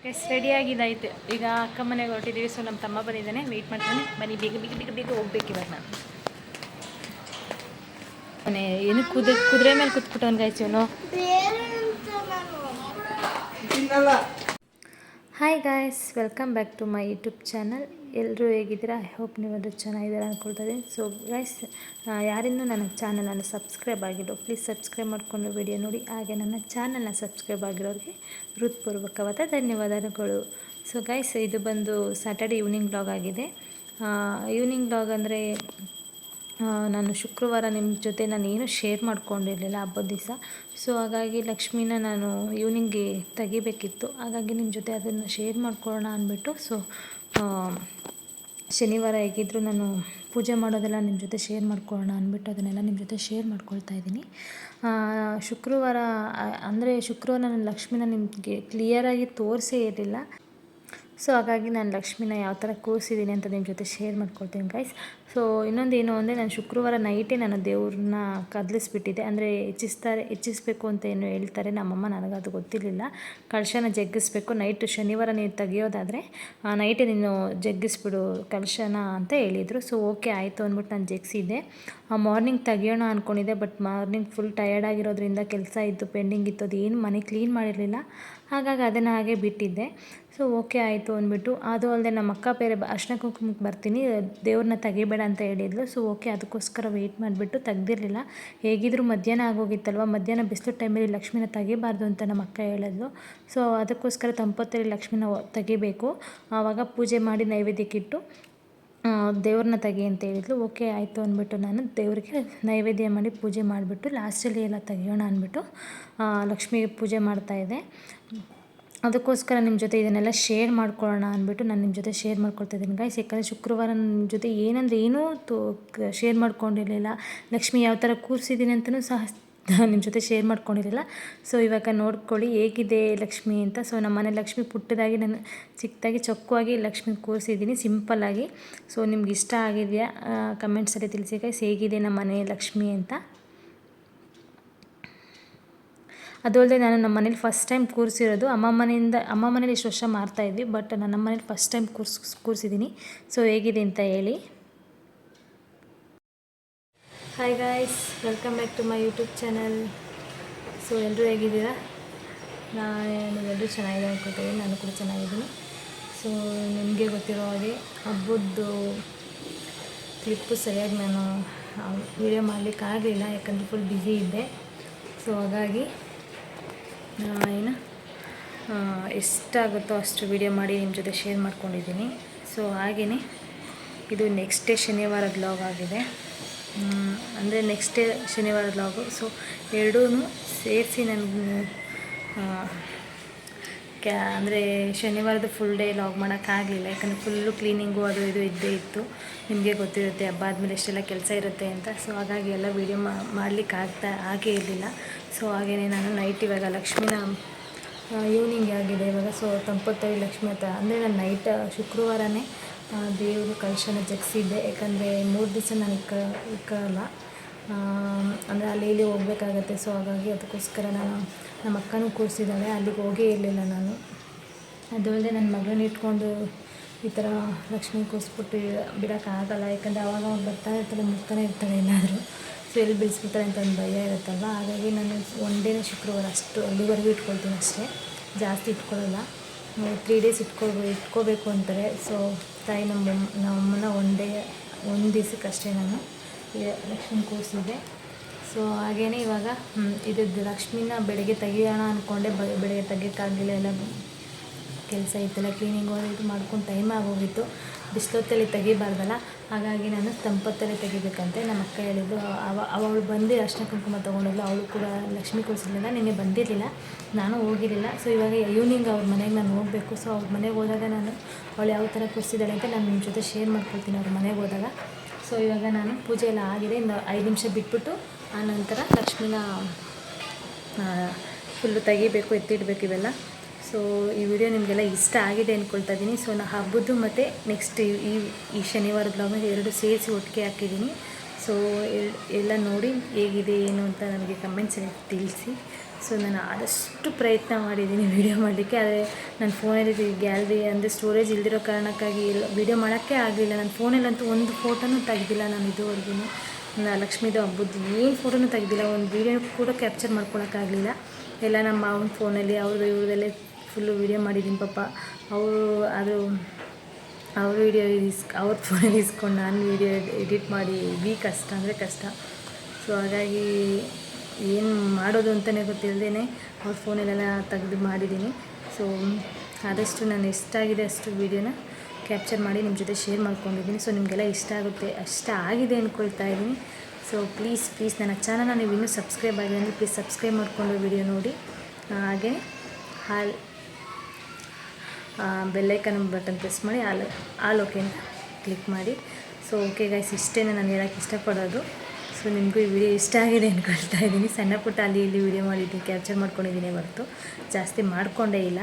S ರೆಡಿಯಾಗಿದ್ದಾಯಿತು. ಈಗ ಅಕ್ಕ ಮನೆಗೆ ಹೊರಟಿದ್ದೀವಿ. ಸೊ ನಮ್ಮ ತಮ್ಮ ಬಂದಿದ್ದಾನೆ, ವೆಯ್ಟ್ ಮಾಡ್ತಾನೆ. ಬನ್ನಿ ಬೇಗ ಬೇಗ ಬೇಗ ಬೇಗ ಹೋಗ್ಬೇಕು ಇವಾಗ. ನಾನು ಮನೆ ಏನು ಕುದುರೆ ಮೇಲೆ ಕೂತ್ಬಿಟ್ಟವನು ಗಾಯ್ಸ್ ಇವನು. Hi guys, welcome back to my YouTube channel. ಎಲ್ಲರೂ ಹೇಗಿದ್ದೀರಾ? ಐ ಹೋಪ್ ನೀವೆಲ್ಲರೂ ಚೆನ್ನಾಗಿದ್ದೀರಾ ಅಂದ್ಕೊಳ್ತಾ ಇದ್ದೀನಿ. ಸೊ ಗೈಸ್, ಯಾರಿನ್ನೂ ನನ್ನ ಚಾನಲನ್ನು ಸಬ್ಸ್ಕ್ರೈಬ್ ಆಗಿರೋ ಪ್ಲೀಸ್ ಸಬ್ಸ್ಕ್ರೈಬ್ ಮಾಡಿಕೊಂಡು ವಿಡಿಯೋ ನೋಡಿ. ಹಾಗೆ ನನ್ನ ಚಾನಲ್ನ ಸಬ್ಸ್ಕ್ರೈಬ್ ಆಗಿರೋರಿಗೆ ಹೃತ್ಪೂರ್ವಕವಾದ ಧನ್ಯವಾದಗಳು. ಸೊ ಗೈಸ್, ಇದು ಬಂದು ಸ್ಯಾಟರ್ಡೆ ಈವ್ನಿಂಗ್ ಬ್ಲಾಗ್ ಆಗಿದೆ. ಈವ್ನಿಂಗ್ ಬ್ಲಾಗ್ ಅಂದರೆ ನಾನು ಶುಕ್ರವಾರ ನಿಮ್ಮ ಜೊತೆ ನಾನು ಏನು ಶೇರ್ ಮಾಡ್ಕೊಂಡಿರಲಿಲ್ಲ ಹಬ್ಬದ ದಿವಸ. ಸೊ ಹಾಗಾಗಿ ಲಕ್ಷ್ಮಿನ ನಾನು ಈವ್ನಿಂಗ್ಗೆ ತೆಗಿಬೇಕಿತ್ತು. ಹಾಗಾಗಿ ನಿಮ್ಮ ಜೊತೆ ಅದನ್ನು ಶೇರ್ ಮಾಡ್ಕೊಳ್ಳೋಣ ಅಂದ್ಬಿಟ್ಟು. ಸೊ ಶನಿವಾರ ಹೇಗಿದ್ದರೂ ನಾನು ಪೂಜೆ ಮಾಡೋದೆಲ್ಲ ನಿಮ್ಮ ಜೊತೆ ಶೇರ್ ಮಾಡ್ಕೊಳ್ಳೋಣ ಅಂದ್ಬಿಟ್ಟು ಅದನ್ನೆಲ್ಲ ನಿಮ್ಮ ಜೊತೆ ಶೇರ್ ಮಾಡ್ಕೊಳ್ತಾ ಇದ್ದೀನಿ. ಶುಕ್ರವಾರ ಅಂದರೆ ಶುಕ್ರವಾರ ನಾನು ಲಕ್ಷ್ಮಿನ ನಿಮಗೆ ಕ್ಲಿಯರಾಗಿ ತೋರಿಸೇ ಇರಲಿಲ್ಲ. ಸೊ ಹಾಗಾಗಿ ನಾನು ಲಕ್ಷ್ಮಿನ ಯಾವ ಥರ ಕೂರಿಸಿದ್ದೀನಿ ಅಂತ ನಿಮ್ಮ ಜೊತೆ ಶೇರ್ ಮಾಡ್ಕೊಳ್ತೀನಿ ಗೈಸ್. ಸೊ ಇನ್ನೊಂದು ಏನು ಅಂದರೆ ನಾನು ಶುಕ್ರವಾರ ನೈಟೇ ನಾನು ದೇವ್ರನ್ನ ಕದಲಿಸ್ಬಿಟ್ಟಿದ್ದೆ. ಅಂದರೆ ಹೆಚ್ಚಿಸ್ಬೇಕು ಅಂತ ಏನು ಹೇಳ್ತಾರೆ ನಮ್ಮಮ್ಮ, ನನಗದು ಗೊತ್ತಿರಲಿಲ್ಲ. ಕಳಶನ ಜಗ್ಗಿಸ್ಬೇಕು ನೈಟು. ಶನಿವಾರ ನೀವು ತೆಗಿಯೋದಾದರೆ ನೈಟೇ ನೀನು ಜಗ್ಗಿಸ್ಬಿಡು ಕಳಶನ ಅಂತ ಹೇಳಿದರು. ಸೊ ಓಕೆ ಆಯಿತು ಅಂದ್ಬಿಟ್ಟು ನಾನು ಜಗ್ಗಿಸಿದ್ದೆ. ಮಾರ್ನಿಂಗ್ ತೆಗಿಯೋಣ ಅಂದ್ಕೊಂಡಿದ್ದೆ, ಬಟ್ ಮಾರ್ನಿಂಗ್ ಫುಲ್ ಟಯರ್ಡ್ ಆಗಿರೋದ್ರಿಂದ ಕೆಲಸ ಇತ್ತು, ಪೆಂಡಿಂಗ್ ಇತ್ತು, ಅದು ಏನು ಮನೆ ಕ್ಲೀನ್ ಮಾಡಿರಲಿಲ್ಲ. ಹಾಗಾಗಿ ಅದನ್ನು ಹಾಗೆ ಬಿಟ್ಟಿದ್ದೆ. ಸೊ ಓಕೆ ಆಯಿತು ಅಂದ್ಬಿಟ್ಟು, ಅದು ಅಲ್ಲದೆ ನಮ್ಮ ಅಕ್ಕ ಬೇರೆ ಅರ್ಶಿನ ಕುಂಕುಮಕ್ಕೆ ಬರ್ತೀನಿ, ದೇವ್ರನ್ನ ತೆಗಿಬೇಡ ಅಂತ ಹೇಳಿದ್ಲು. ಸೊ ಓಕೆ, ಅದಕ್ಕೋಸ್ಕರ ವೆಯ್ಟ್ ಮಾಡಿಬಿಟ್ಟು ತೆಗ್ದಿರಲಿಲ್ಲ. ಹೇಗಿದ್ದರೂ ಮಧ್ಯಾಹ್ನ ಆಗೋಗಿತ್ತಲ್ವ, ಮಧ್ಯಾಹ್ನ ಬಿಸಿಲು ಟೈಮಲ್ಲಿ ಲಕ್ಷ್ಮಿನ ತೆಗಿಬಾರ್ದು ಅಂತ ನಮ್ಮ ಅಕ್ಕ ಹೇಳಿದ್ಲು. ಸೊ ಅದಕ್ಕೋಸ್ಕರ ತಂಪೊತ್ತಲ್ಲಿ ಲಕ್ಷ್ಮಿನ ತೆಗಿಬೇಕು, ಆವಾಗ ಪೂಜೆ ಮಾಡಿ ನೈವೇದ್ಯಕ್ಕಿಟ್ಟು ದೇವ್ರನ್ನ ತೆಗಿ ಅಂತ ಹೇಳಿದ್ಲು. ಓಕೆ ಆಯಿತು ಅಂದ್ಬಿಟ್ಟು ನಾನು ದೇವರಿಗೆ ನೈವೇದ್ಯ ಮಾಡಿ ಪೂಜೆ ಮಾಡಿಬಿಟ್ಟು ಲಾಸ್ಟಲ್ಲಿ ಎಲ್ಲ ತೆಗಿಯೋಣ ಅಂದ್ಬಿಟ್ಟು ಲಕ್ಷ್ಮಿಗೆ ಪೂಜೆ ಮಾಡ್ತಾಯಿದ್ದೆ. ಅದಕ್ಕೋಸ್ಕರ ನಿಮ್ಮ ಜೊತೆ ಇದನ್ನೆಲ್ಲ ಶೇರ್ ಮಾಡ್ಕೊಳ್ಳೋಣ ಅಂದ್ಬಿಟ್ಟು ನಾನು ನಿಮ್ಮ ಜೊತೆ ಶೇರ್ ಮಾಡ್ಕೊಳ್ತಾ ಇದ್ದೀನಿ ಗೈಸ್. ಯಾಕಂದರೆ ಶುಕ್ರವಾರ ನಿಮ್ಮ ಜೊತೆ ಏನೂ ಶೇರ್ ಮಾಡ್ಕೊಂಡಿರಲಿಲ್ಲ. ಲಕ್ಷ್ಮಿ ಯಾವ ಥರ ಕೂರಿಸಿದ್ದೀನಿ ಅಂತಲೂ ಸಹ ನಿಮ್ಮ ಜೊತೆ ಶೇರ್ ಮಾಡ್ಕೊಂಡಿರಲಿಲ್ಲ. ಸೊ ಇವಾಗ ನೋಡ್ಕೊಳ್ಳಿ ಹೇಗಿದೆ ಲಕ್ಷ್ಮಿ ಅಂತ. ಸೊ ನಮ್ಮ ಮನೆ ಲಕ್ಷ್ಮಿ ಪುಟ್ಟದಾಗಿ ನಾನು ಚಿಕ್ಕದಾಗಿ ಚೊಕ್ಕವಾಗಿ ಲಕ್ಷ್ಮಿ ಕೂರಿಸಿದ್ದೀನಿ ಸಿಂಪಲ್ಲಾಗಿ. ಸೊ ನಿಮ್ಗೆ ಇಷ್ಟ ಆಗಿದೆಯಾ ಕಮೆಂಟ್ಸಲ್ಲಿ ತಿಳಿಸಿ ಗೈಸ್, ಹೇಗಿದೆ ನಮ್ಮ ಮನೆ ಲಕ್ಷ್ಮಿ ಅಂತ. ಅದು ಅಲ್ಲದೆ ನಾನು ನಮ್ಮ ಮನೇಲಿ ಫಸ್ಟ್ ಟೈಮ್ ಕೂರಿಸಿರೋದು. ಅಮ್ಮ ಮನೇಲಿ ಇಷ್ಟು ವರ್ಷ ಮಾಡ್ತಾಯಿದ್ವಿ, ಬಟ್ ನಾನು ನಮ್ಮ ಮನೇಲಿ ಫಸ್ಟ್ ಟೈಮ್ ಕೂರಿಸಿದ್ದೀನಿ. ಸೊ ಹೇಗಿದೆ ಅಂತ ಹೇಳಿ. Hi guys, welcome back to my YouTube channel. So ಎಲ್ಲರೂ ಹೇಗಿದ್ದೀರಾ? ನೀವೆಲ್ಲರೂ ಚೆನ್ನಾಗಿದೆ ಅಂದ್ಕೊಳ್ತೀನಿ, ನಾನು ಕೂಡ ಚೆನ್ನಾಗಿದ್ದೀನಿ. ಸೊ ನಿಮಗೆ ಗೊತ್ತಿರೋ ಹಾಗೆ ಹಬ್ಬದ್ದು ಕ್ಲಿಪ್ಪು ಸರಿಯಾಗಿ ನಾನು ವೀಡಿಯೋ ಮಾಡಲಿಕ್ಕಾಗಲಿಲ್ಲ, ಯಾಕಂದರೆ ಫುಲ್ ಬ್ಯುಸಿ ಇದ್ದೆ. ಸೊ ಹಾಗಾಗಿ ಏನು ಎಷ್ಟಾಗುತ್ತೋ ಅಷ್ಟು ವೀಡಿಯೋ ಮಾಡಿ ನಿಮ್ಮ ಜೊತೆ ಶೇರ್ ಮಾಡ್ಕೊಂಡಿದ್ದೀನಿ. ಸೊ ಹಾಗೆಯೇ ಇದು ನೆಕ್ಸ್ಟ್ ಡೇ ಶನಿವಾರ ಬ್ಲಾಗ್ ಆಗಿದೆ. ಅಂದರೆ ನೆಕ್ಸ್ಟ್ ಡೇ ಶನಿವಾರ ಬ್ಲಾಗು. ಸೊ ಎರಡೂ ಸೇರಿಸಿ ನನಗೆ ಅಂದರೆ ಶನಿವಾರದ ಫುಲ್ ಡೇ ಲಾಗ್ ಮಾಡೋಕ್ಕಾಗಲಿಲ್ಲ, ಯಾಕಂದರೆ ಫುಲ್ಲು ಕ್ಲೀನಿಂಗು ಅದು ಇದು ಇದ್ದೇ ಇತ್ತು. ನಿಮಗೆ ಗೊತ್ತಿರುತ್ತೆ ಹಬ್ಬ ಆದಮೇಲೆ ಎಷ್ಟೆಲ್ಲ ಕೆಲಸ ಇರುತ್ತೆ ಅಂತ. ಸೊ ಹಾಗಾಗಿ ಎಲ್ಲ ವೀಡಿಯೋ ಮಾಡಲಿಕ್ಕೆ ಆಗೇ ಇರಲಿಲ್ಲ. ಸೊ ಹಾಗೆಯೇ ನಾನು ನೈಟ್ ಇವಾಗ ಲಕ್ಷ್ಮಿನ ಈವ್ನಿಂಗ್ ಆಗಿದೆ ಇವಾಗ. ಸೊ ತಂಪೊತ್ತಲ್ಲಿ ಲಕ್ಷ್ಮಿ ಹತ್ರ ಅಂದರೆ ನಾನು ನೈಟ್ ಶುಕ್ರವಾರನೇ ದೇವರು ಕಳಶನ ಜಗ್ಸಿದ್ದೆ, ಯಾಕಂದರೆ 3 ದಿವಸ ನಾನು ಇಕ್ಕಲ್ಲ, ಅಂದರೆ ಅಲ್ಲಿ ಇಲ್ಲಿ ಹೋಗಬೇಕಾಗತ್ತೆ. ಸೊ ಹಾಗಾಗಿ ಅದಕ್ಕೋಸ್ಕರ ನಾನು ನಮ್ಮ ಅಕ್ಕನೂ ಕೂರಿಸಿದ್ದಾಳೆ, ಅಲ್ಲಿಗೆ ಹೋಗೇ ಇರಲಿಲ್ಲ ನಾನು. ಅದು ಅಲ್ಲದೆ ನನ್ನ ಮಗಳನ್ನ ಇಟ್ಕೊಂಡು ಈ ಥರ ಲಕ್ಷ್ಮಿ ಕೂರಿಸ್ಬಿಟ್ಟು ಬಿಡೋಕ್ಕಾಗಲ್ಲ, ಯಾಕಂದರೆ ಅವಾಗ ಬರ್ತಾ ಇರ್ತಾಳೆ, ಮುಗ್ತಾನೆ ಇರ್ತಾಳೆ ಎಲ್ಲಾದರೂ. ಸೊ ಎಲ್ಲಿ ಬಿಡಿಸ್ಬಿಡ್ತಾರೆ ಅಂತ ಒಂದು ಭಯ ಇರುತ್ತಲ್ವ. ಹಾಗಾಗಿ ನಾನು ಒಂದೇನೇ ಶುಕ್ರವಾರ ಅಷ್ಟು ಅಲ್ಲಿವರೆಗೂ ಇಟ್ಕೊಳ್ತೀನಿ ಅಷ್ಟೇ, ಜಾಸ್ತಿ ಇಟ್ಕೊಳ್ಳಲ್ಲ. 3 ಡೇಸ್ ಇಟ್ಕೋಬೇಕು ಅಂತಾರೆ. ಸೊ ತಾಯಿ ನಮ್ಮಮ್ಮನ ಒಂದು ದಿವ್ಸಕ್ಕೆ ಅಷ್ಟೇ ನಾನು ಲಕ್ಷ್ಮಿ ಕೂರಿಸಿದ್ದೆ. ಸೊ ಹಾಗೆಯೇ ಇವಾಗ ಇದು ಲಕ್ಷ್ಮಿನ ಬೆಳಗ್ಗೆ ತೆಗಿಯೋಣ ಅಂದ್ಕೊಂಡೆ, ಬೆಳಗ್ಗೆ ತೆಗಿಯೋಕ್ಕಾಗಲಿಲ್ಲ, ಎಲ್ಲ ಕೆಲಸ ಇತ್ತಲ್ಲ, ಕ್ಲೀನಿಂಗು ಅದು ಇದು ಮಾಡ್ಕೊಂಡು ಟೈಮ್ ಆಗೋಗಿತ್ತು. ಬಿಸಿಲೊತ್ತಲ್ಲಿ ತೆಗಿಬಾರ್ದಲ್ಲ, ಹಾಗಾಗಿ ನಾನು ತಂಪೊತ್ತಲ್ಲಿ ತೆಗಿಬೇಕಂತೆ ನಮ್ಮ ಅಕ್ಕ ಹೇಳಿದ್ದು. ಅವಳು ಬಂದು ಅರ್ಶಿನ ಕುಂಕುಮ ತೊಗೊಂಡಿದ್ಲು, ಅವಳು ಕೂಡ ಲಕ್ಷ್ಮಿ ಕೂರಿಸಿರಲಿಲ್ಲ, ನಿನ್ನೆ ಬಂದಿರಲಿಲ್ಲ, ನಾನು ಹೋಗಿರಲಿಲ್ಲ. ಸೊ ಇವಾಗ ಈವ್ನಿಂಗ್ ಅವ್ರ ಮನೆಗೆ ನಾನು ಹೋಗಬೇಕು. ಸೊ ಅವ್ರ ಮನೆಗೆ ಹೋದಾಗ ನಾನು ಅವಳು ಯಾವ ಥರ ಕೂರಿಸಿದ್ದಾಳೆ ಅಂತ ನಾನು ನಿಮ್ಮ ಜೊತೆ ಶೇರ್ ಮಾಡ್ಕೊಳ್ತೀನಿ ಅವ್ರ ಮನೆಗೆ ಹೋದಾಗ. ಸೊ ಇವಾಗ ನಾನು ಪೂಜೆ ಎಲ್ಲ ಆಗಿದೆ, ಇನ್ನು 5 ನಿಮಿಷ ಬಿಟ್ಬಿಟ್ಟು ಆನಂತರ ಲಕ್ಷ್ಮಿನ ಫುಲ್ಲು ತೆಗಿಬೇಕು, ಎತ್ತಿಡಬೇಕು ಇವೆಲ್ಲ. ಸೊ ಈ ವಿಡಿಯೋ ನಿಮಗೆಲ್ಲ ಇಷ್ಟ ಆಗಿದೆ ಅಂದ್ಕೊಳ್ತಾ ಇದ್ದೀನಿ. ಸೊ ನಾನು ಹಬ್ಬದ್ದು ಮತ್ತು ನೆಕ್ಸ್ಟ್ ಈ ಶನಿವಾರ ಬ್ಲಾಗ್ನ 2 ಸೇರಿಸಿ ಒಟ್ಟಿಗೆ ಹಾಕಿದ್ದೀನಿ. ಸೊ ಎಲ್ಲ ನೋಡಿ ಹೇಗಿದೆ ಏನು ಅಂತ ನನಗೆ ಕಮೆಂಟ್ಸಲ್ಲಿ ತಿಳಿಸಿ. ಸೊ ನಾನು ಆದಷ್ಟು ಪ್ರಯತ್ನ ಮಾಡಿದ್ದೀನಿ ವೀಡಿಯೋ ಮಾಡಲಿಕ್ಕೆ. ಆದರೆ ನನ್ನ ಫೋನಲ್ಲಿ ಗ್ಯಾಲರಿ ಅಂದರೆ ಸ್ಟೋರೇಜ್ ಇಲ್ದಿರೋ ಕಾರಣಕ್ಕಾಗಿ ವೀಡಿಯೋ ಮಾಡೋಕ್ಕೆ ಆಗಲಿಲ್ಲ. ನನ್ನ ಫೋನಲ್ಲಂತೂ ಒಂದು ಫೋಟೋನೂ ತೆಗ್ದಿಲ್ಲ ನಾನು ಇದುವರೆಗೂ. ಲಕ್ಷ್ಮೀದು ಹಬ್ಬದ್ದು ಏನು ಫೋಟೋನೂ ತೆಗ್ದಿಲ್ಲ, ಒಂದು ವೀಡಿಯೋ ಕೂಡ ಕ್ಯಾಪ್ಚರ್ ಮಾಡ್ಕೊಳಕ್ಕಾಗಲಿಲ್ಲ. ಎಲ್ಲ ನಮ್ಮ ಮಾವನ ಫೋನಲ್ಲಿ ಇವ್ರದಲ್ಲೇ ಫುಲ್ಲು ವೀಡಿಯೋ ಮಾಡಿದ್ದೀನಿ. ಪಾಪ ಅವರು ಅದು ಅವ್ರ ವೀಡಿಯೋ ಅವ್ರ ಫೋನಲ್ಲಿ ಇಸ್ಕೊಂಡು ನಾನು ವೀಡಿಯೋ ಎಡಿಟ್ ಮಾಡಿ ಕಷ್ಟ ಅಂದರೆ ಕಷ್ಟ. ಸೊ ಹಾಗಾಗಿ ಏನು ಮಾಡೋದು ಅಂತಲೇ ಗೊತ್ತಿಲ್ಲದೇ ಅವ್ರ ಫೋನಲ್ಲೆಲ್ಲ ತೆಗೆದು ಮಾಡಿದ್ದೀನಿ. ಸೊ ಆದಷ್ಟು ನಾನು ಎಷ್ಟಾಗಿದೆ ಅಷ್ಟು ವೀಡಿಯೋನ ಕ್ಯಾಪ್ಚರ್ ಮಾಡಿ ನಿಮ್ಮ ಜೊತೆ ಶೇರ್ ಮಾಡ್ಕೊಂಡಿದ್ದೀನಿ. ಸೊ ನಿಮಗೆಲ್ಲ ಇಷ್ಟ ಆಗುತ್ತೆ, ಆಗಿದೆ ಅಂದ್ಕೊಳ್ತಾ ಇದ್ದೀನಿ. ಸೊ ಪ್ಲೀಸ್ ನನ್ನ ಚಾನಲ್ನ ನೀವು ಇನ್ನೂ ಸಬ್ಸ್ಕ್ರೈಬ್ ಆಗಿದೆ ಅಂದರೆ ಪ್ಲೀಸ್ ಸಬ್ಸ್ಕ್ರೈಬ್ ಮಾಡಿಕೊಂಡು ವೀಡಿಯೋ ನೋಡಿ. ಹಾಗೆ ಬೆಲ್ಲೈಕನ್ ಬಟನ್ ಪ್ರೆಸ್ ಮಾಡಿ ಆಲ್ ಓಕೆ ಅಂತ ಕ್ಲಿಕ್ ಮಾಡಿ. ಸೊ ಓಕೆ ಗೈಸ್, ಇಷ್ಟೇ ನಾನು ಹೇಳೋಕ್ಕೆ ಇಷ್ಟಪಡೋದು. ಸೊ ನಿಮಗೂ ಈ ವಿಡಿಯೋ ಇಷ್ಟ ಆಗಿದೆ ಅಂದ್ಕೊಳ್ತಾ ಇದ್ದೀನಿ. ಸಣ್ಣ ಪುಟ್ಟ ಅಲ್ಲಿ ಇಲ್ಲಿ ವೀಡಿಯೋ ಮಾಡಿದ್ದೀನಿ, ಕ್ಯಾಪ್ಚರ್ ಮಾಡ್ಕೊಂಡಿದ್ದೀನಿ ಹೊರತು ಜಾಸ್ತಿ ಮಾಡಿಕೊಂಡೇ ಇಲ್ಲ.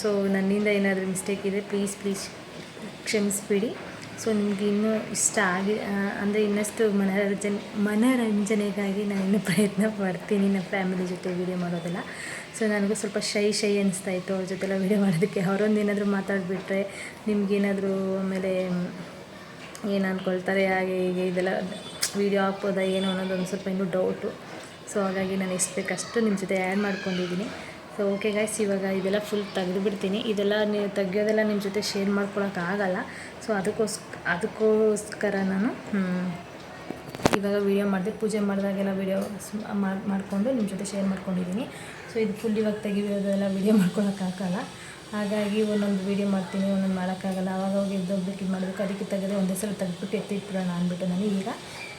ಸೊ ನನ್ನಿಂದ ಏನಾದರೂ ಮಿಸ್ಟೇಕ್ ಇದೆ ಪ್ಲೀಸ್ ಕ್ಷಮಿಸ್ಬಿಡಿ. ಸೊ ನಿಮಗೆ ಇನ್ನೂ ಇಷ್ಟ ಅಂದರೆ ಇನ್ನಷ್ಟು ಮನೋರಂಜನೆಗಾಗಿ ನಾನು ಇನ್ನೂ ಪ್ರಯತ್ನ ಪಡ್ತೀನಿ ನಮ್ಮ ಫ್ಯಾಮಿಲಿ ಜೊತೆ ವೀಡಿಯೋ ಮಾಡೋದೆಲ್ಲ. ಸೊ ನನಗೂ ಸ್ವಲ್ಪ ಶೈ ಅನಿಸ್ತಾಯಿತ್ತು ಅವ್ರ ಜೊತೆಲ್ಲ ವೀಡಿಯೋ ಮಾಡೋದಕ್ಕೆ. ಅವರೊಂದು ಏನಾದರೂ ಮಾತಾಡಿಬಿಟ್ರೆ ನಿಮಗೇನಾದರೂ ಆಮೇಲೆ ಏನು ಅಂದ್ಕೊಳ್ತಾರೆ, ಹಾಗೆ ಹೀಗೆ ಇದೆಲ್ಲ ವೀಡಿಯೋ ಹಾಕ್ಬೋದಾ ಏನೋ ಅನ್ನೋದೊಂದು ಸ್ವಲ್ಪ ಇನ್ನೂ ಡೌಟು. ಸೊ ಹಾಗಾಗಿ ನಾನು ಎಷ್ಟು ಬೇಕಷ್ಟು ನಿಮ್ಮ ಜೊತೆ ಆ್ಯಡ್ ಮಾಡ್ಕೊಂಡಿದ್ದೀನಿ. ಸೊ ಓಕೆ ಗೈಸ್, ಇವಾಗ ಇದೆಲ್ಲ ಫುಲ್ ತೆಗೆದುಬಿಡ್ತೀನಿ. ಇದೆಲ್ಲ ನೀವು ತೆಗಿಯೋದೆಲ್ಲ ನಿಮ್ಮ ಜೊತೆ ಶೇರ್ ಮಾಡ್ಕೊಳಕ್ಕಾಗಲ್ಲ. ಸೊ ಅದಕ್ಕೋಸ್ಕರ ನಾನು ಇವಾಗ ವೀಡಿಯೋ ಮಾಡಿದೆ. ಪೂಜೆ ಮಾಡಿದಾಗೆಲ್ಲ ವೀಡಿಯೋ ಮಾಡಿಕೊಂಡು ನಿಮ್ಮ ಜೊತೆ ಶೇರ್ ಮಾಡ್ಕೊಂಡಿದ್ದೀನಿ. ಸೊ ಇದು ಫುಲ್ ಇವಾಗ ತೆಗಿಯೋದೆಲ್ಲ ವೀಡಿಯೋ ಮಾಡ್ಕೊಳಕ್ಕಾಗಲ್ಲ. ಹಾಗಾಗಿ ಒಂದೊಂದು ವೀಡಿಯೋ ಮಾಡ್ತೀನಿ, ಒಂದೊಂದು ಮಾಡೋಕ್ಕಾಗಲ್ಲ. ಆವಾಗ ಎದ್ದೋಗ್ಬೇಕು, ಇದು ಮಾಡಬೇಕು. ಅದಕ್ಕೆ ತೆಗೆದು ಒಂದೇ ಸಲ ತೆಗೆದ್ಬಿಟ್ಟು ಎತ್ತಿಟ್ಬಿಡೋಣ ಅಂದ್ಬಿಟ್ಟು ನಾನು ಈಗ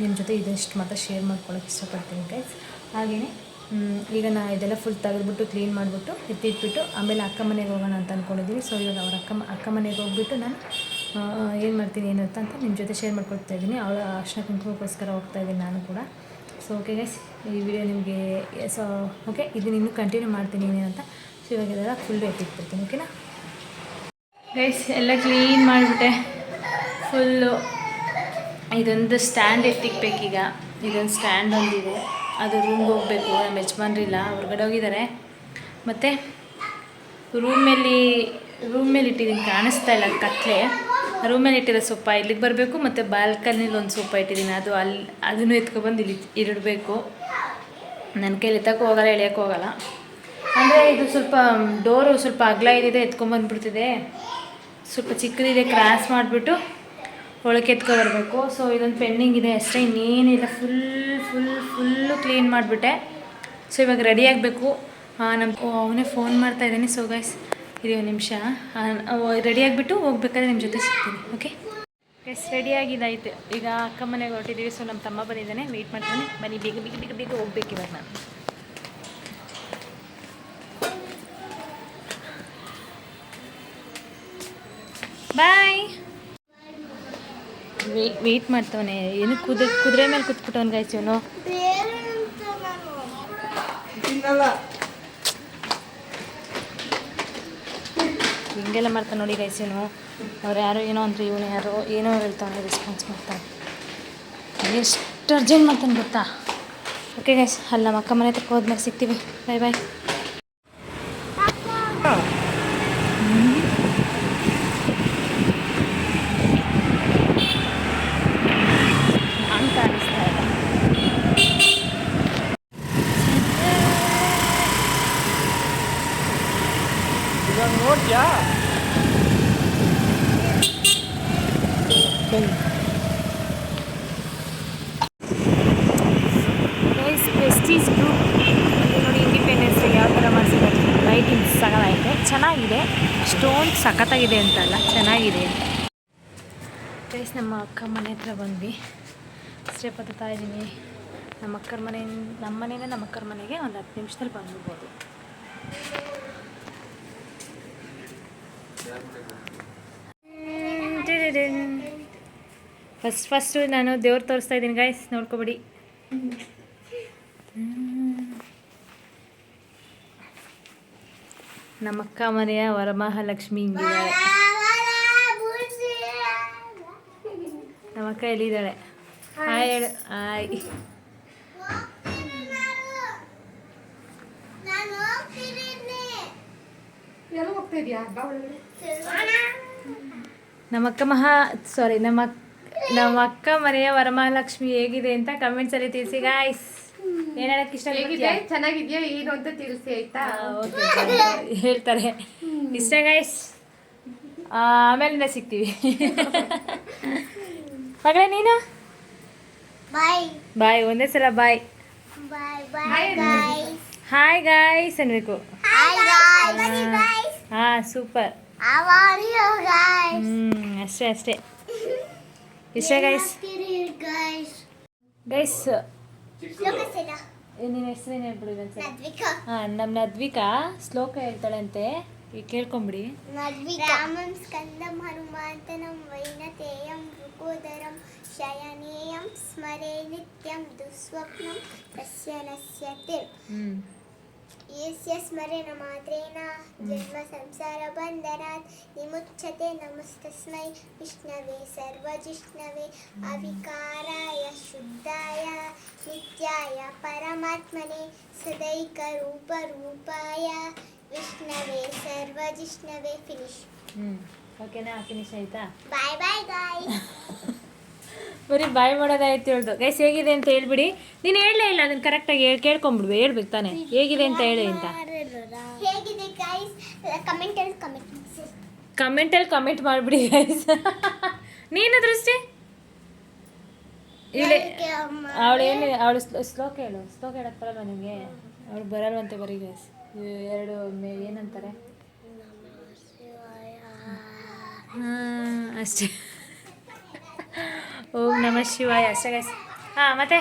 ನಿಮ್ಮ ಜೊತೆ ಇದಷ್ಟು ಮಾತ್ರ ಶೇರ್ ಮಾಡ್ಕೊಳಕ್ಕೆ ಇಷ್ಟಪಡ್ತೀನಿ ಗೈಸ್. ಹಾಗೆಯೇ ಈಗ ನಾನು ಇದೆಲ್ಲ ಫುಲ್ ತೆಗೆದ್ಬಿಟ್ಟು ಕ್ಲೀನ್ ಮಾಡಿಬಿಟ್ಟು ಎತ್ತಿಟ್ಬಿಟ್ಟು ಆಮೇಲೆ ಅಕ್ಕ ಮನೆಗೆ ಹೋಗೋಣ ಅಂತ ಅಂದ್ಕೊಂಡಿದ್ದೀನಿ. ಸೊ ಇವಾಗ ಅವ್ರ ಅಕ್ಕ ಮನೆಗೆ ಹೋಗ್ಬಿಟ್ಟು ನಾನು ಏನು ಮಾಡ್ತೀನಿ ಏನು ಅಂತ ನಿಮ್ಮ ಜೊತೆ ಶೇರ್ ಮಾಡ್ಕೊಳ್ತಾ ಇದ್ದೀನಿ. ಅವಳ ಅರ್ಶಿನ ಕುಂಕುಮಕ್ಕೋಸ್ಕರ ಹೋಗ್ತಾಯಿದ್ದೀನಿ ನಾನು ಕೂಡ. ಸೊ ಓಕೆ ಗೈಸ್, ಈ ವಿಡಿಯೋ ನಿಮಗೆ ಸೊ ಓಕೆ, ಇದನ್ನು ಇನ್ನೂ ಕಂಟಿನ್ಯೂ ಮಾಡ್ತೀನಿ ಏನೇನಂತ. ಸೊ ಇವಾಗ ಇದೆಲ್ಲ ಫುಲ್ಲು ಎತ್ತಿಟ್ಬಿಡ್ತೀನಿ. ಓಕೆನಾ ಗೈಸ್, ಎಲ್ಲ ಕ್ಲೀನ್ ಮಾಡಿಬಿಟ್ಟೆ ಫುಲ್ಲು. ಇದೊಂದು ಸ್ಟ್ಯಾಂಡ್ ಎತ್ತಿಕ್ಬೇಕೀಗ. ಇದೊಂದು ಸ್ಟ್ಯಾಂಡ್ ಒಂದಿದೆ, ಅದು ರೂಮ್ಗೆ ಹೋಗಬೇಕು. ನಮ್ಮ ಯಜಮಾನ್ರಿಲ್ಲ, ಹೊರಗಡೆ ಹೋಗಿದ್ದಾರೆ. ಮತ್ತು ರೂಮ್ ಮೇಲೆ ಇಟ್ಟಿದ್ದೀನಿ, ಕಾಣಿಸ್ತಾ ಇಲ್ಲ ಕತ್ಲೆ. ರೂಮ್ ಮೇಲೆ ಇಟ್ಟಿರೋ ಸೋಫಾ ಇಲ್ಲಿಗೆ ಬರಬೇಕು. ಮತ್ತು ಬಾಲ್ಕನಿಲಿ ಒಂದು ಸೋಫಾ ಇಟ್ಟಿದ್ದೀನಿ, ಅದನ್ನು ಎತ್ಕೊಬಂದು ಇಲ್ಲಿ ಇಡಬೇಕು. ನನ್ನ ಕೈಲಿ ಎತ್ತಕ್ಕೆ ಹೋಗಲ್ಲ, ಎಳೆಯೋಕ್ಕೆ ಹೋಗಲ್ಲ. ಅಂದರೆ ಇದು ಸ್ವಲ್ಪ ಡೋರು ಸ್ವಲ್ಪ ಅಗಲ ಇದ್ದಿದೆ, ಎತ್ಕೊಂಬಂದ್ಬಿಡ್ತಿದೆ. ಸ್ವಲ್ಪ ಚಿಕ್ಕದಿದೆ, ಕ್ರಾಸ್ ಮಾಡಿಬಿಟ್ಟು ಒಳಕ್ಕೆ ಎತ್ಕೊಬರ್ಬೇಕು. ಸೊ ಇದೊಂದು ಪೆಂಡಿಂಗ್ ಇದೆ ಅಷ್ಟೇ, ಇನ್ನೇನಿಲ್ಲ. ಫುಲ್ಲು ಕ್ಲೀನ್ ಮಾಡಿಬಿಟ್ಟೆ. ಸೊ ಇವಾಗ ರೆಡಿ ಆಗಬೇಕು. ಅವನೇ ಫೋನ್ ಮಾಡ್ತಾಯಿದ್ದಾನೆ. ಸೊ ಗೈಸ್ ಇರಿ ಒಂದು ನಿಮಿಷ, ರೆಡಿ ಆಗಿಬಿಟ್ಟು ಹೋಗ್ಬೇಕಾದ್ರೆ ನಿಮ್ಮ ಜೊತೆ ಸಿಗ್ತೀನಿ. ಓಕೆ ಗೈಸ್, ರೆಡಿಯಾಗಿದ್ದಾಯಿತು. ಈಗ ಅಕ್ಕ ಮನೆಗೆ ಹೊರಟಿದ್ದೀವಿ. ಸೊ ನಮ್ಮ ತಮ್ಮ ಬಂದಿದ್ದಾನೆ, ವೆಯ್ಟ್ ಮಾಡ್ತಾನೆ. ಬನ್ನಿ, ಬೇಗ ಹೋಗ್ಬೇಕು ಇವಾಗ ನಾನು. ಬಾಯ್. ವೆಯ್ಟ್ ಮಾಡ್ತವನೆ. ಏನು ಕುದುರೆ ಮೇಲೆ ಕೂತ್ಬಿಟ್ಟವನು ಗೈಸ್ ಇವನು. ಹಿಂಗೆಲ್ಲ ಮಾಡ್ತಾನೆ ನೋಡಿ ಗೈಸ್ ಇವನು. ಅವ್ರು ಯಾರೋ ಏನೋ ಅಂದರೆ ಇವನು ಯಾರೋ ಏನೋ ಹೇಳ್ತಾನೆ, ರೆಸ್ಪಾನ್ಸ್ ಮಾಡ್ತಾನೆ. ಎಷ್ಟು ಅರ್ಜೆಂಟ್ ಮಾಡ್ತಾನೆ ಗೊತ್ತಾ. ಓಕೆ ಗೈಸ್, ಅಲ್ಲಿ ನಮ್ಮ ಅಕ್ಕ ಮನೆ ತಕ್ಕ ಹೋದ್ಮೇಲೆ ಸಿಗ್ತೀವಿ. ಬಾಯ್. ನೋಡ್ಯಾ ಪ್ರೆಸ್ಟೀಜ್ ಗ್ರೂಪ್ ನೋಡಿ, ಇಂಡಿಪೆಂಡೆನ್ಸ್ ಯಾವ ಥರ ಮಾಡಿಸಿದ್ದಾರೆ. ಲೈಟಿಂಗ್ ಸಗಲಾಯಿತು, ಚೆನ್ನಾಗಿದೆ. ಸ್ಟೋನ್ ಸಖತ್ತಾಗಿದೆ ಅಂತಲ್ಲ, ಚೆನ್ನಾಗಿದೆ. ಗೈಸ್, ನಮ್ಮ ಅಕ್ಕ ಮನೆ ಹತ್ರ ಬಂದ್ವಿ. ಸ್ಟೆಪ್ ಹತ್ತುತ್ತಾ ಇದ್ದೀನಿ. ನಮ್ಮ ಮನೆಯಿಂದ ನಮ್ಮ ಅಕ್ಕರ ಮನೆಗೆ ಒಂದು 10 ನಿಮಿಷದಲ್ಲಿ ಬಂದ್ಬಿಡ್ಬೋದು. ಫಸ್ಟು ನಾನು ದೇವ್ರು ತೋರಿಸ್ತಾ ಇದ್ದೀನಿ ಗೈಸ್, ನೋಡ್ಕೊಬಿಡಿ. ನಮ್ಮ ಅಕ್ಕ ಮನೆಯ ವರಮಹಾಲಕ್ಷ್ಮಿ ಹಿಂಗಿದ್ದಾಳೆ. ನಮ್ಮ ಅಕ್ಕ ಎಲ್ಲಿದ್ದಾಳೆ? ಹಾಯ್ ಹೇಳು. ಹಾಯ್. ಎಲ್ಲ ಹೋಗ್ತಾ ಇದೆಯಾ ಹಬ್ಬ ಒಳಗಡೆ? ನಮ್ಮ ಅಕ್ಕ ಮನೆಯ ವರಮಹಾಲಕ್ಷ್ಮಿ ಹೇಗಿದೆ ಅಂತ ಕಮೆಂಟ್ಸಲ್ಲಿ ತಿಳಿಸಿ ಗಾಯ್ಸ್. ಏನು ಹೇಳಕ್ಕೆ ಹೇಗಿದೆ, ಚೆನ್ನಾಗಿದ್ಯಾ ಏನು ಅಂತ ತಿಳಿಸಿ ಆಯ್ತಾ? ಓಕೆ ಹೇಳ್ತಾರೆ ಇಷ್ಟ ಗಾಯ್ಸ್. ಆಮೇಲಿಂದ ಸಿಗ್ತೀವಿ. ಮಗಳೇ ನೀನು ಬಾಯ್, ಒಂದೇ ಸಲ ಬಾಯ್. ಹಾಯ್ ಗಾಯ್ಸ್ ಅನ್ಬೇಕು. ಹಾಂ ಸೂಪರ್. ಅಷ್ಟೇ ಇಷ್ಟ ಗಾಯ್ಸ್. ನಿನ್ನ ಹೆಸರೇನು ಹೇಳ್ಬಿಡಿ ಒಂದ್ಸಲ. ನಮ್ಮ ನದ್ವಿಕಾ ಶ್ಲೋಕ ಹೇಳ್ತಾಳಂತೆ, ಈಗ ಕೇಳ್ಕೊಂಬಿಡಿ. ರಾಮಂ ಸ್ಕಂದಂ ಹನುಮಾಂತನಂ ವೈನತೇಯಂ ಮೃಗೋದರಂ ಶಯನೇಯಂ ಸ್ಮರೇ ನಿತ್ಯಂ ದುಸ್ವಪ್ನಂ ತಸ್ಯ ನಶ್ಯತೆ ಯಸ್ಯ ಸ್ಮರಣ ಮಾತ್ರೇಣ ಜನ್ಮ ಸಂಸಾರ ಬಂಧನಾತ್ ವಿಮುಚ್ಯತೆ. ನಮಸ್ತಸ್ಮೈ ವಿಷ್ಣವೇ ಸರ್ವಜಿಷ್ಣವೇ ಅವಿಕಾರಾಯ ಶುದ್ಧಾಯ ನಿತ್ಯಾಯ ಪರಮಾತ್ಮನೆ ಸದೈಕ ರೂಪಾಯ ವಿಷ್ಣವೇ ಸರ್ವಜಿಷ್ಣವೇ. ಫಿನಿಶ್. ಓಕೆನಾ? ಫಿನಿಶ್ ಆಯ್ತಾ? ಬಾಯ್ ಬಾಯ್ ಗಾಯ್ಸ್. ಬರೀ ಬಾಯ್ ಮಾಡೋದಾಯ್ತು ಹೇಳ್ದು ಗೈಸ್. ಹೇಗಿದೆ ಅಂತ ಹೇಳ್ಬಿಡಿ. ನೀನು ಹೇಳಲೇ ಇಲ್ಲ, ಅದನ್ನು ಕರೆಕ್ಟಾಗಿ ಕೇಳ್ಕೊಂಬಿಡ್ವಿ. ಹೇಳ್ಬೇಕು ತಾನೆ ಹೇಗಿದೆ ಅಂತ ಹೇಳಿ ಅಂತ. ಹೇಗಿದೆ ಗಾಯ್ಸ್? ಕಮೆಂಟಲ್ಲಿ ಕಮೆಂಟ್ ಮಾಡಿಬಿಡಿ ಗೈಸ್. ನೀನು ದೃಷ್ಟಿ ಅವಳು ಶ್ಲೋಕ ಹೇಳಕ್ಕೆ ಬರಲ್ವ ನಿಮಗೆ? ಅವಳು ಬರಲ್ವಂತೆ ಬರೀ ಗೈಸ್. ಎರಡು ಏನಂತಾರೆ ಅಷ್ಟೇ. ಓಂ ನಮಃ ಶಿವಾಯ ಅಷ್ಟೇ ಗೈಸ್. ಮತ್ತೆ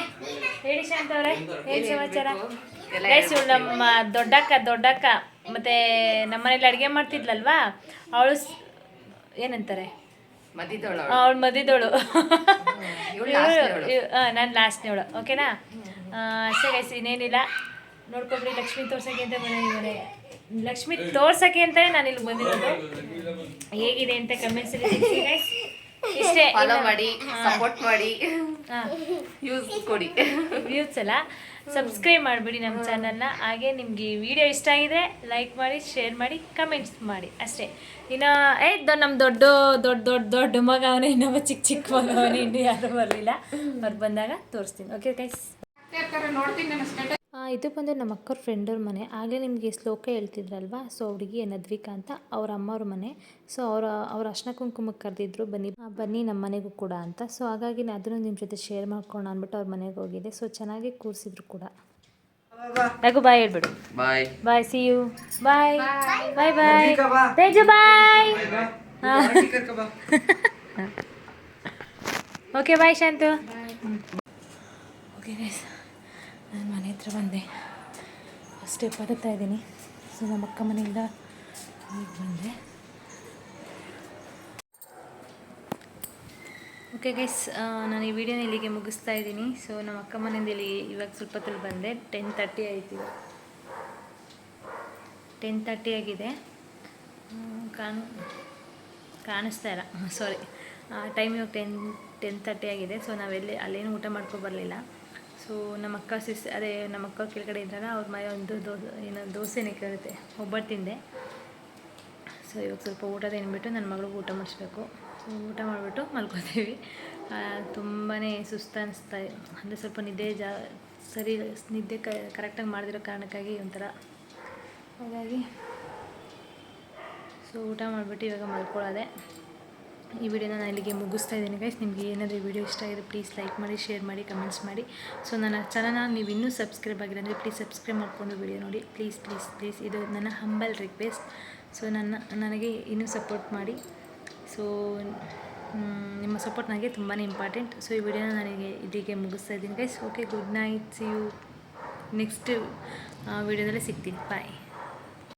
ಹೇಳಿ ಶಾಂತ ಅವರೇ, ಏನು ಸಮಾಚಾರ ಗೈಸ್? ಇವಳು ನಮ್ಮ ದೊಡ್ಡಕ್ಕ ಮತ್ತೆ ನಮ್ಮನೇಲಿ ಅಡುಗೆ ಮಾಡ್ತಿದ್ಲಲ್ವಾ, ಅವಳು ಏನಂತಾರೆ ಅವಳು ಮದಿದೋಳು. ನಾನು ಲಾಸ್ಟ್ನೇವಳು. ಓಕೆನಾ? ಅಷ್ಟೇ ಗೈಸ್, ಇನ್ನೇನಿಲ್ಲ. ನೋಡ್ಕೊಬ್ರಿ, ಲಕ್ಷ್ಮಿ ತೋರ್ಸೋಕ್ಕೆ ಅಂತ ಬಂದಿದ್ದೀನಿ. ಲಕ್ಷ್ಮಿ ತೋರ್ಸೋಕ್ಕೆ ಅಂತಲೇ ನಾನು ಇಲ್ಲಿಗೆ ಬಂದಿರೋದು. ಹೇಗಿದೆ ಅಂತ ಕಮೆಂಟ್ಸಲ್ಲಿ ತಿಳಿಸಿ ಗೈಸ್. ಇಷ್ಟೇ. ಫಾಲೋ ಮಾಡಿ, ಸಪೋರ್ಟ್ ಮಾಡಿ, ಯೂಸ್ ಕೊಡಿ. ವ್ಯೂಸ್ ಎಲ್ಲ ಸಬ್ಸ್ಕ್ರೈಬ್ ಮಾಡಿಬಿಡಿ ನಮ್ಮ ಚಾನಲ್ನ. ಹಾಗೆ ನಿಮಗೆ ಈ ವಿಡಿಯೋ ಇಷ್ಟ ಆಗಿದ್ರೆ ಲೈಕ್ ಮಾಡಿ, ಶೇರ್ ಮಾಡಿ, ಕಮೆಂಟ್ಸ್ ಮಾಡಿ ಅಷ್ಟೇ. ಇನ್ನು ನಮ್ಮ ದೊಡ್ಡ ಮಗ ಅವನೇ, ಇನ್ನೊಬ್ಬ ಚಿಕ್ಕ ಮಗ ಅವನೇ, ಇನ್ನೂ ಯಾರೂ ಬರಲಿಲ್ಲ. ಅವ್ರು ಬಂದಾಗ ತೋರಿಸ್ತೀನಿ. Okay guys. ನೋಡ್ತೀನಿ ನನ್ನ ಸ್ಟೇಟಸ್. ಇದು ಬಂದು ನಮ್ಮ ಅಕ್ಕವ್ರ ಫ್ರೆಂಡವ್ರ ಮನೆ. ಆಗಲೇ ನಿಮಗೆ ಶ್ಲೋಕ ಹೇಳ್ತಿದ್ರಲ್ವ, ಸೊ ಹುಡುಗಿ ನದ್ವಿಕಾ ಅಂತ, ಅವ್ರ ಅಮ್ಮವ್ರ ಮನೆ. ಸೊ ಅವ್ರ ಅರ್ಶಿನ ಕುಂಕುಮಕ್ಕೆ ಕರೆದಿದ್ರು, ಬನ್ನಿ ನಮ್ಮ ಮನೆಗೂ ಕೂಡ ಅಂತ. ಸೊ ಹಾಗಾಗಿ ಅದನ್ನು ನಿಮ್ಮ ಜೊತೆ ಶೇರ್ ಮಾಡ್ಕೊಂಡು ಅಂದ್ಬಿಟ್ಟು ಅವ್ರ ಮನೆಗೆ ಹೋಗಿದೆ. ಸೊ ಚೆನ್ನಾಗಿ ಕೂರಿಸಿದ್ರು ಕೂಡ. ರಘು ಬಾಯ್ ಹೇಳ್ಬಿಡು. Bye, see you. Bye bye bye Teju bye. Okay bye Shantu. Okay guys, ನಾನು ಮನೆ ಹತ್ರ ಬಂದೆ. ಸ್ಟೆಪ್ ಹತ್ತುತ್ತಾ ಇದ್ದೀನಿ. ಸೊ ನಮ್ಮ ಅಕ್ಕ ಮನೆಯಿಂದ ಈಗ ಬಂದೆ. ಓಕೆ ಗೈಸ್, ನಾನು ಈ ವಿಡಿಯೋನ ಇಲ್ಲಿಗೆ ಮುಗಿಸ್ತಾ ಇದ್ದೀನಿ. ಸೊ ನಮ್ಮ ಅಕ್ಕ ಮನೆಯಿಂದ ಇಲ್ಲಿ ಇವಾಗ ಸ್ವಲ್ಪ ಹೊತ್ತಲ್ಲಿ ಬಂದೆ. 10:30 ಆಯಿತು. 10:30 ಆಗಿದೆ. ಕಾಣಿಸ್ತಾ ಇಲ್ಲ, ಸಾರಿ. ಟೈಮ್ ಇವಾಗ 10:30 ಆಗಿದೆ. ಸೊ ಅಲ್ಲೇನು ಊಟ ಮಾಡ್ಕೊಬರಲಿಲ್ಲ. ಸೊ ನಮ್ಮ ಅಕ್ಕ ಕೆಳಗಡೆ ಇದ್ದಾಗ ಅವ್ರ ಮನೆ ಒಂದು ದೋಸೆನೇ ಕೇಳುತ್ತೆ, ಒಬ್ಬಟ್ಟು ತಿಂದೆ. ಸೊ ಇವಾಗ ಸ್ವಲ್ಪ ಊಟ ತಿಂದ್ಬಿಟ್ಟು ನನ್ನ ಮಗಳಿಗೆ ಊಟ ಮಾಡಿಸ್ಬೇಕು. ಸೊ ಊಟ ಮಾಡಿಬಿಟ್ಟು ಮಲ್ಕೋತೀವಿ. ತುಂಬಾ ಸುಸ್ತು ಅನಿಸ್ತಾ, ಅಂದರೆ ಸ್ವಲ್ಪ ನಿದ್ದೆ ಕರೆಕ್ಟಾಗಿ ಮಾಡದಿರೋ ಕಾರಣಕ್ಕಾಗಿ ಒಂಥರ. ಹಾಗಾಗಿ ಸೊ ಊಟ ಮಾಡಿಬಿಟ್ಟು ಇವಾಗ ಮಲ್ಕೊಳ್ಳೋದೆ. ಈ ವಿಡಿಯೋನ ನಾನು ಇಲ್ಲಿಗೆ ಮುಗಿಸ್ತಾ ಇದ್ದೀನಿ ಗೈಸ್. ನಿಮಗೆ ಏನಾದರೂ ಈ ವಿಡಿಯೋ ಇಷ್ಟ ಆಗಿದೆ ಪ್ಲೀಸ್ ಲೈಕ್ ಮಾಡಿ, ಶೇರ್ ಮಾಡಿ, ಕಮೆಂಟ್ಸ್ ಮಾಡಿ. ಸೊ ನನ್ನ ಚಾನಲ್ನ ನೀವು ಇನ್ನೂ ಸಬ್ಸ್ಕ್ರೈಬ್ ಆಗಿಲ್ಲ ಅಂದರೆ ಪ್ಲೀಸ್ ಸಬ್ಸ್ಕ್ರೈಬ್ ಮಾಡಿಕೊಂಡು ವಿಡಿಯೋ ನೋಡಿ. ಪ್ಲೀಸ್ ಇದು ನನ್ನ ಹಂಬಲ್ ರಿಕ್ವೆಸ್ಟ್. ಸೊ ನನಗೆ ಇನ್ನೂ ಸಪೋರ್ಟ್ ಮಾಡಿ. ಸೊ ನಿಮ್ಮ ಸಪೋರ್ಟ್ ನನಗೆ ತುಂಬಾ ಇಂಪಾರ್ಟೆಂಟ್. ಸೊ ಈ ವಿಡಿಯೋನ ನನಗೆ ಇಲ್ಲಿಗೆ ಮುಗಿಸ್ತಾ ಇದ್ದೀನಿ guys. Okay, good night, see you. Next ವಿಡಿಯೋದಲ್ಲೇ ಸಿಗ್ತೀನಿ. ಬಾಯ್.